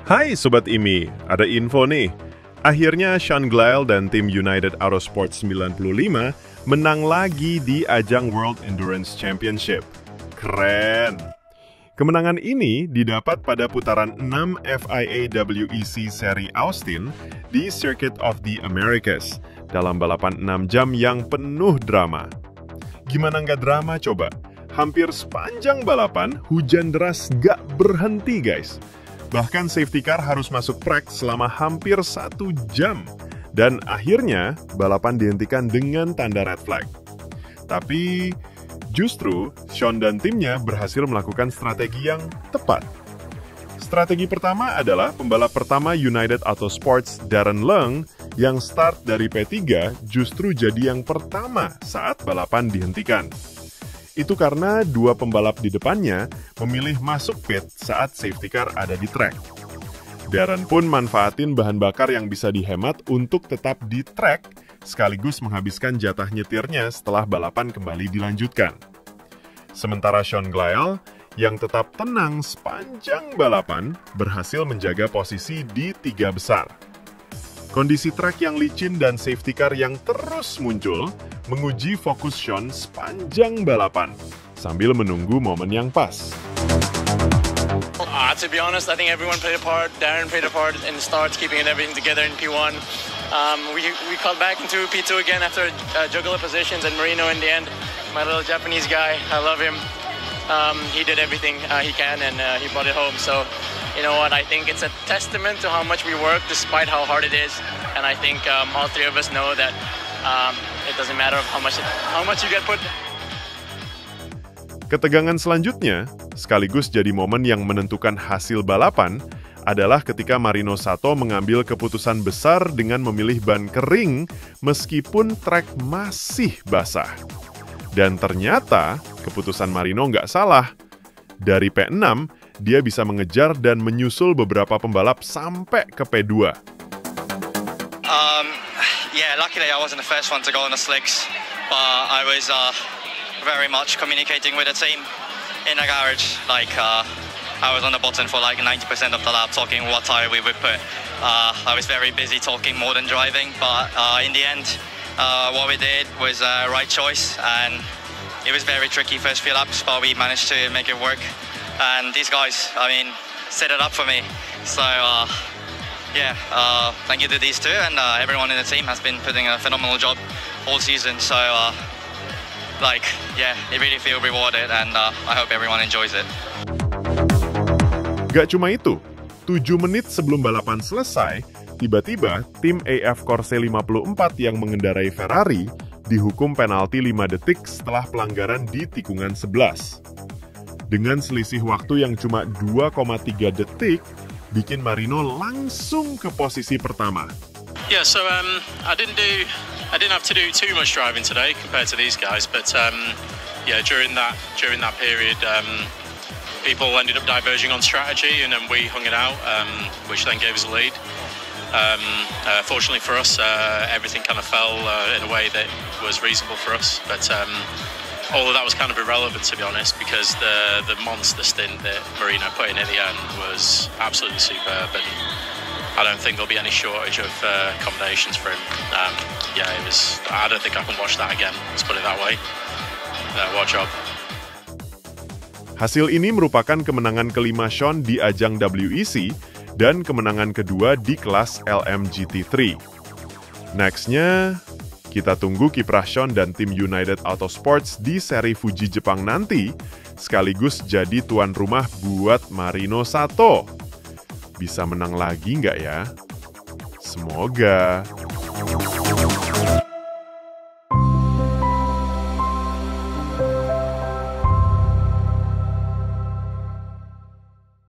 Hai Sobat IMI, ada info nih. Akhirnya Sean Glyle dan tim United Autosport 95 menang lagi di ajang World Endurance Championship. Keren! Kemenangan ini didapat pada putaran 6 FIA WEC seri Austin di Circuit of the Americas dalam balapan 6 jam yang penuh drama. Gimana nggak drama coba? Hampir sepanjang balapan, hujan deras nggak berhenti guys. Bahkan safety car harus masuk track selama hampir 1 jam. Dan akhirnya, balapan dihentikan dengan tanda red flag. Tapi, justru Sean dan timnya berhasil melakukan strategi yang tepat. Strategi pertama adalah pembalap pertama United Autosports Darren Leung yang start dari P3 justru jadi yang pertama saat balapan dihentikan. Itu karena dua pembalap di depannya memilih masuk pit saat safety car ada di track. Darren pun manfaatin bahan bakar yang bisa dihemat untuk tetap di track, sekaligus menghabiskan jatah nyetirnya setelah balapan kembali dilanjutkan. Sementara Sean Glyle, yang tetap tenang sepanjang balapan, berhasil menjaga posisi di 3 besar. Kondisi track yang licin dan safety car yang terus muncul menguji fokus Sean sepanjang balapan, sambil menunggu momen yang pas. To be honest, I think everyone played a part. Darren played a part in the start, keeping everything together in P1. We called back into P2 again after juggler positions, and Marino in the end, my little Japanese guy, I love him. He did everything he can, and he brought it home. So, you know what, I think it's a testament to how much we work despite how hard it is. And I think all three of us know that it doesn't matter how much you get put. Ketegangan selanjutnya, sekaligus jadi momen yang menentukan hasil balapan, adalah ketika Marino Sato mengambil keputusan besar dengan memilih ban kering meskipun trek masih basah. Dan ternyata, keputusan Marino nggak salah. Dari P6, dia bisa mengejar dan menyusul beberapa pembalap sampai ke P2. Yeah, luckily I wasn't the first one to go on the slicks, but I was very much communicating with the team in the garage. I was on the bottom for 90% of the lap, talking what tire we would put. I was very busy talking more than driving, but in the end, what we did was the right choice, and it was very tricky first few laps, but we managed to make it work. And these guys, set it up for me. So, thank you to these two, and everyone in the team has been putting a phenomenal job all season. So, it really feel rewarded, and I hope everyone enjoys it. Gak cuma itu, 7 menit sebelum balapan selesai, tiba-tiba tim AF Corse 54 yang mengendarai Ferrari dihukum penalti 5 detik setelah pelanggaran di tikungan 11. Dengan selisih waktu yang cuma 2,3 detik, bikin Marino langsung ke posisi pertama. Yeah, so I didn't have to do too much driving today compared to these guys, but during that period, people ended up diverging on strategy, and then we hung it out, which then gave us a lead. Fortunately for us, everything kind of fell in a way that was reasonable for us, but all of that was kind of irrelevant, to be honest, because the monster stint that Marino put in at the end was absolutely superb, and I don't think there'll be any shortage of accommodations for him. I don't think I can watch that again, let's put it that way. What a job. Hasil ini merupakan kemenangan kelima Sean di ajang WEC dan kemenangan kedua di kelas LMGT3. Nextnya, kita tunggu kiprah Sean dan tim United Autosports di seri Fuji Jepang nanti, sekaligus jadi tuan rumah buat Marino Sato. Bisa menang lagi nggak ya? Semoga.